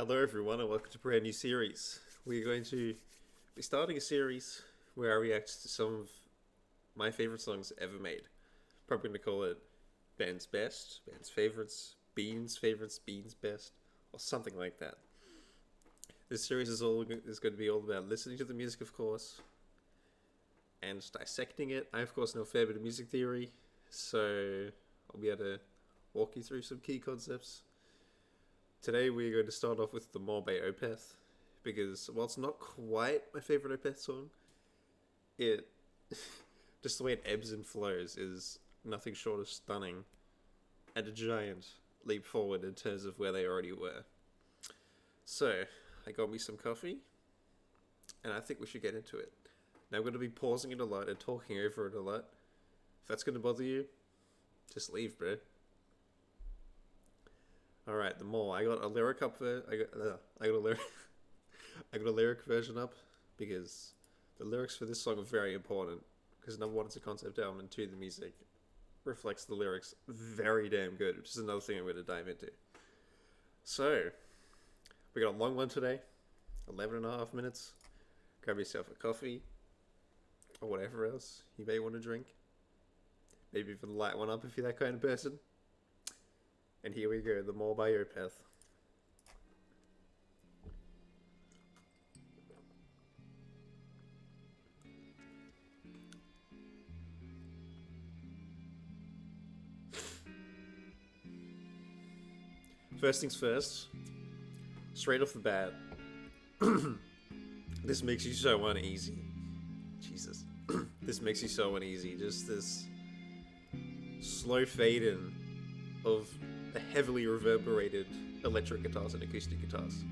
Hello, everyone, and welcome to a brand new series. We're going to be starting a series where I react to some of my favorite songs ever made. Probably going to call it Band's Best, Band's Favorites, Beans Best, or something like that. This series is going to be all about listening to the music, of course, and dissecting it. I, of course, know a fair bit of music theory, so I'll be able to walk you through some key concepts. Today we're going to start off with the Moor by Opeth, because while it's not quite my favourite Opeth song, it, just the way it ebbs and flows, is nothing short of stunning, and a giant leap forward in terms of where they already were. So, I got me some coffee, and I think we should get into it. Now I'm going to be pausing it a lot and talking over it a lot. If that's going to bother you, just leave, bro. Alright, the Moor. I got a lyric up there. I got a lyric version up because the lyrics for this song are very important. Because number one, it's a concept album, and two, the music reflects the lyrics very damn good, which is another thing I'm going to dive into. So, we got a long one today, 11 and a half minutes. Grab yourself a coffee or whatever else you may want to drink. Maybe even light one up if you're that kind of person. And here we go, the Moor by Opeth. First things first, straight off the bat, this makes you so uneasy. Jesus. This makes you so uneasy. Just this slow fade in of the heavily reverberated electric guitars and acoustic guitars.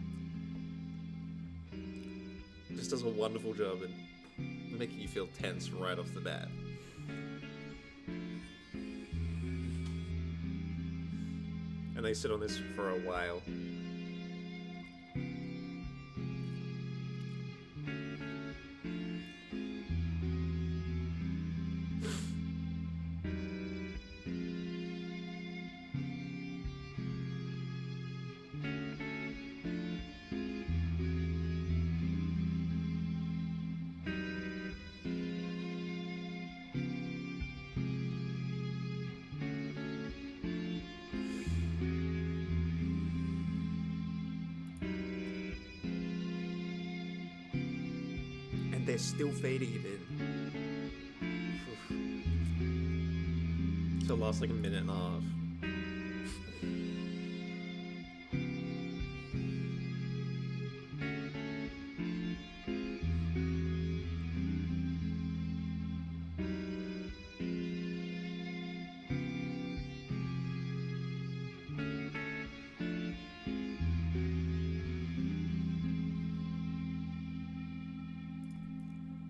Just does a wonderful job in making you feel tense right off the bat. And they sit on this for a while. They're still fading it in. So it lasts like a minute and a half.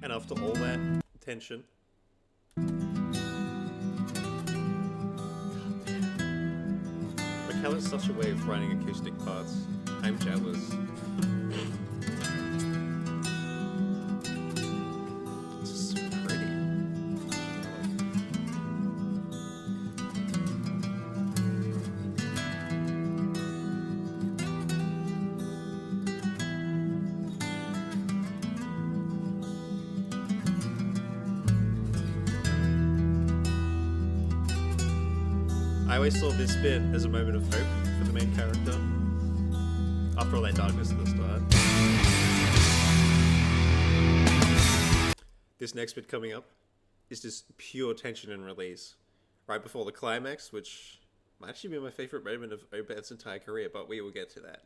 And after all that tension, Mikel has such a way of writing acoustic parts. I'm jealous. It's so pretty. I always saw this bit as a moment of hope for the main character. After all that darkness at the start. This next bit coming up is just pure tension and release. Right before the climax, which might actually be my favourite moment of Opeth's entire career, but we will get to that.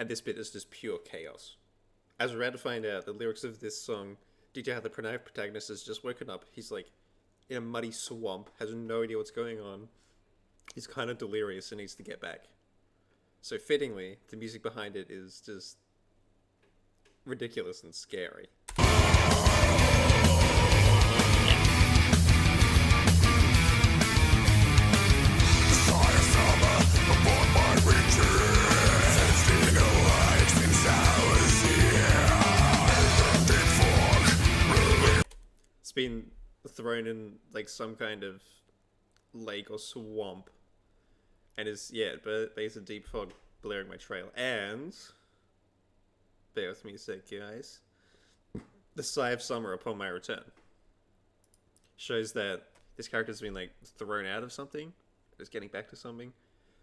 And this bit is just pure chaos. As we're about to find out, the lyrics of this song detail how the protagonist has just woken up. He's like in a muddy swamp, has no idea what's going on. He's kind of delirious and needs to get back. So fittingly, the music behind it is just ridiculous and scary. It's been thrown in like some kind of lake or swamp, and is but there's a deep fog blurring my trail. And bear with me a sec, guys. The sigh of summer upon my return shows that this character's been like thrown out of something, is getting back to something,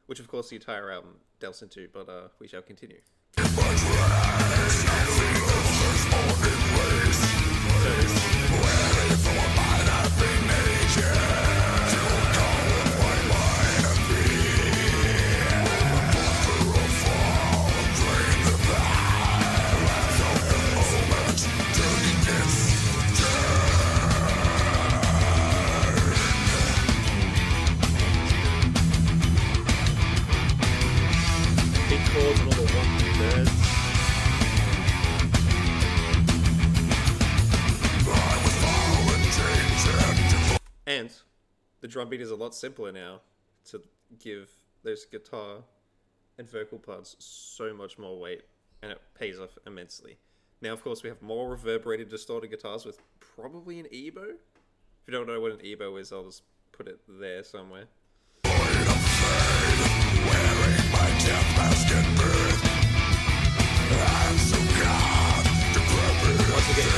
which of course the entire album delves into. But we shall continue. Big chords and all the wonky birds. And the drum beat is a lot simpler now to give those guitar and vocal parts so much more weight, and it pays off immensely. Now, of course, we have more reverberated, distorted guitars with probably an EBO. If you don't know what an EBO is, I'll just put it there somewhere. Once again,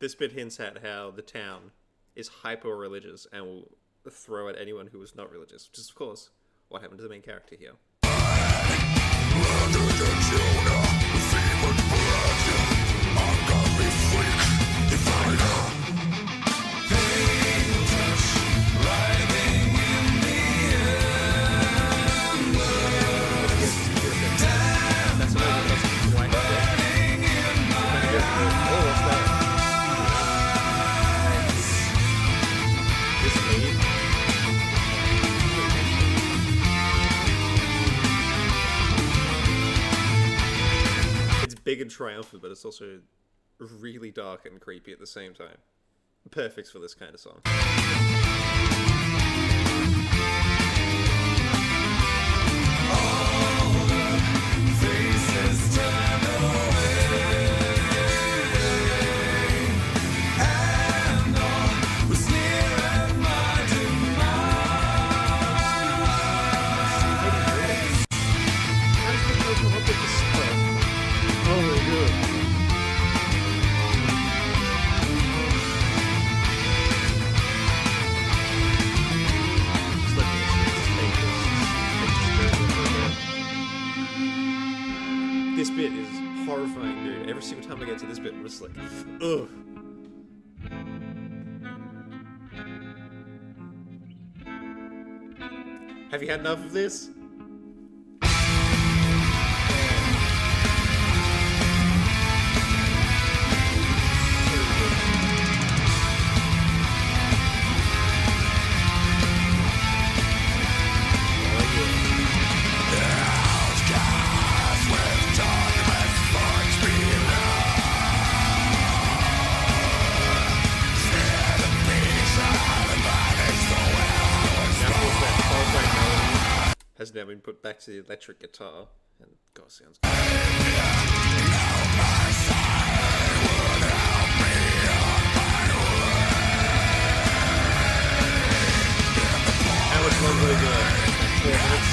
this bit hints at how the town is hyper-religious and will throw at anyone who is not religious, which is, of course, what happened to the main character here. Big and triumphant, but it's also really dark and creepy at the same time. Perfect for this kind of song. All the faces turn away, and all was near at my demise. How's the vocal up with the stuff? Oh my god. This bit is horrifying, dude. Every single time I get to this bit, I'm just like, ugh. Have you had enough of this? Has now been put back to the electric guitar, and God, sounds good. How much longer we go? 4 minutes.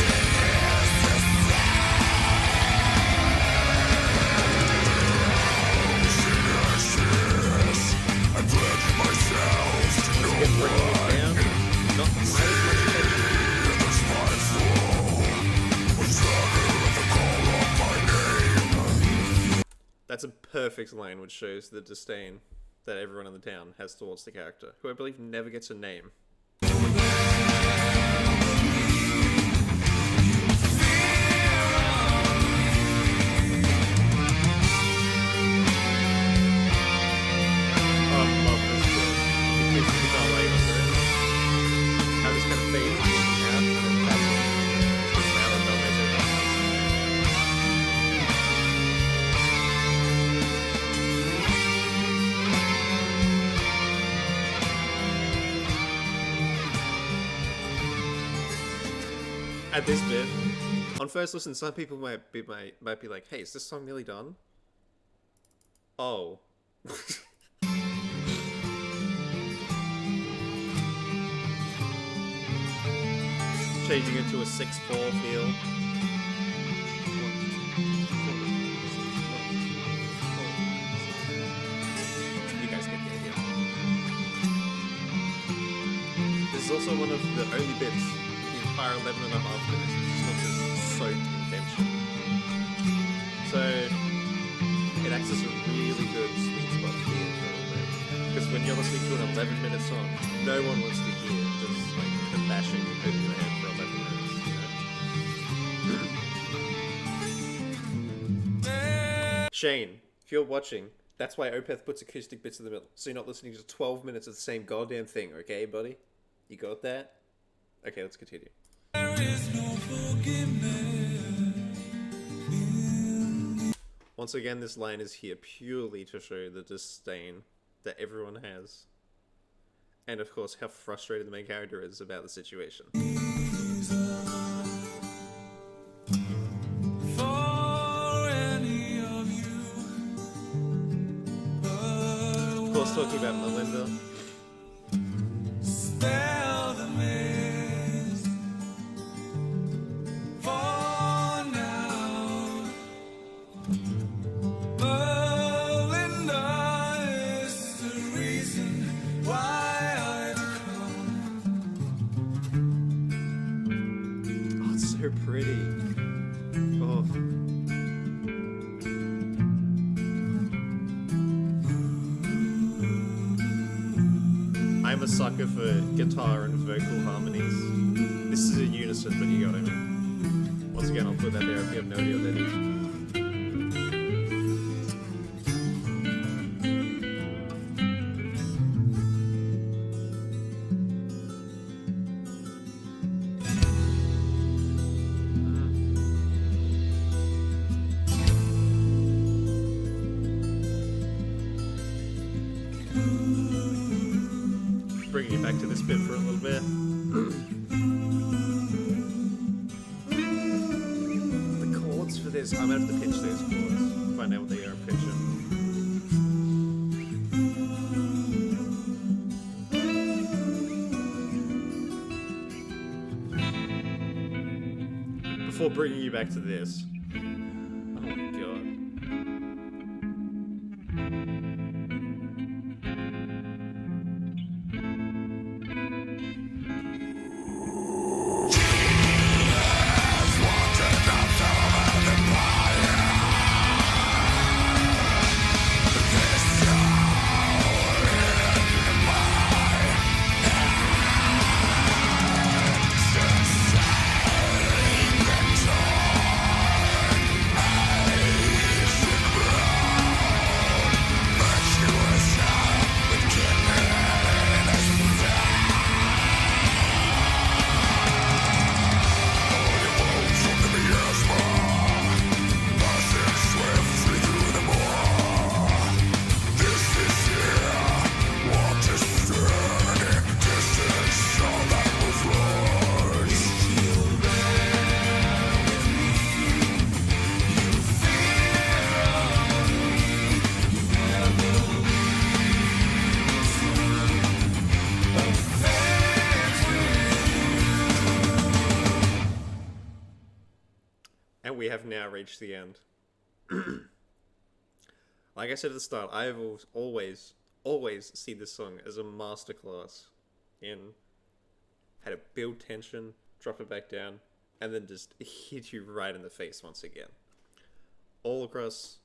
That's a perfect line which shows the disdain that everyone in the town has towards the character, who I believe never gets a name. At this bit, on first listen, some people might be like, "Hey, is this song nearly done?" Oh. Changing it to a 6/4 feel. You guys get the idea. This is also one of the only bits. 11.5 minutes, which is not just soaked in tension. So it acts as a really good sweet spot to be in for a little bit. Because when you're listening to an 11-minute song, no one wants to hear just like the bashing over your head for 11 minutes, you know? Shane, if you're watching, that's why Opeth puts acoustic bits in the middle. So you're not listening to 12 minutes of the same goddamn thing, okay, buddy? You got that? Okay, let's continue. Once again, this line is here purely to show the disdain that everyone has. And of course, how frustrated the main character is about the situation. Of course, talking about Melinda. Pretty. Oh. I'm a sucker for guitar and vocal harmonies. This is a unison, but you got it. Once again, I'll put that there if you have no idea what that is. Bringing you back to this bit for a little bit. The chords for this, I'm gonna have to pitch those chords. Find out what they are in pitching. Before bringing you back to this. Oh my god. We have now reached the end. Like I said at the start, I have always seen this song as a masterclass in how to build tension, drop it back down, and then just hit you right in the face once again. All across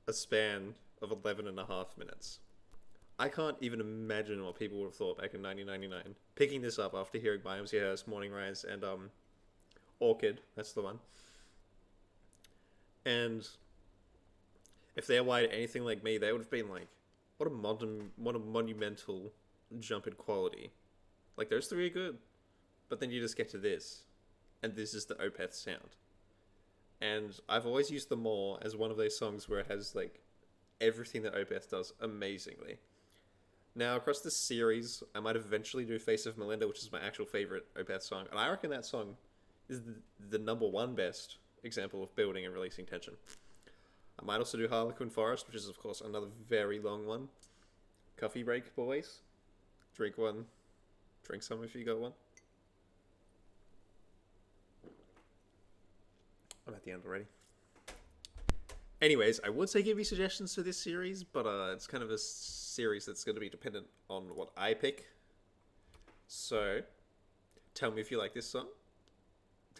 a span of 11.5 minutes. I can't even imagine what people would have thought back in 1999. Picking this up after hearing Biomsy Hearst, Morning Rise, and Orchid, that's the one. And if they're wired anything like me, they would have been like, what a monumental jump in quality. Like, those three are good. But then you just get to this, and this is the Opeth sound. And I've always used the Moor as one of those songs where it has, like, everything that Opeth does amazingly. Now, across this series, I might eventually do Face of Melinda, which is my actual favorite Opeth song. And I reckon that song is the number one best example of building and releasing tension. I might also do Harlequin Forest, which is, of course, another very long one. Coffee break, boys. Drink one. Drink some if you got one. I'm at the end already. Anyways, I would say give me suggestions for this series, but it's kind of a series that's going to be dependent on what I pick. So, tell me if you like this song.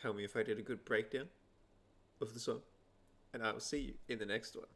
Tell me if I did a good breakdown of the song. And I will see you in the next one.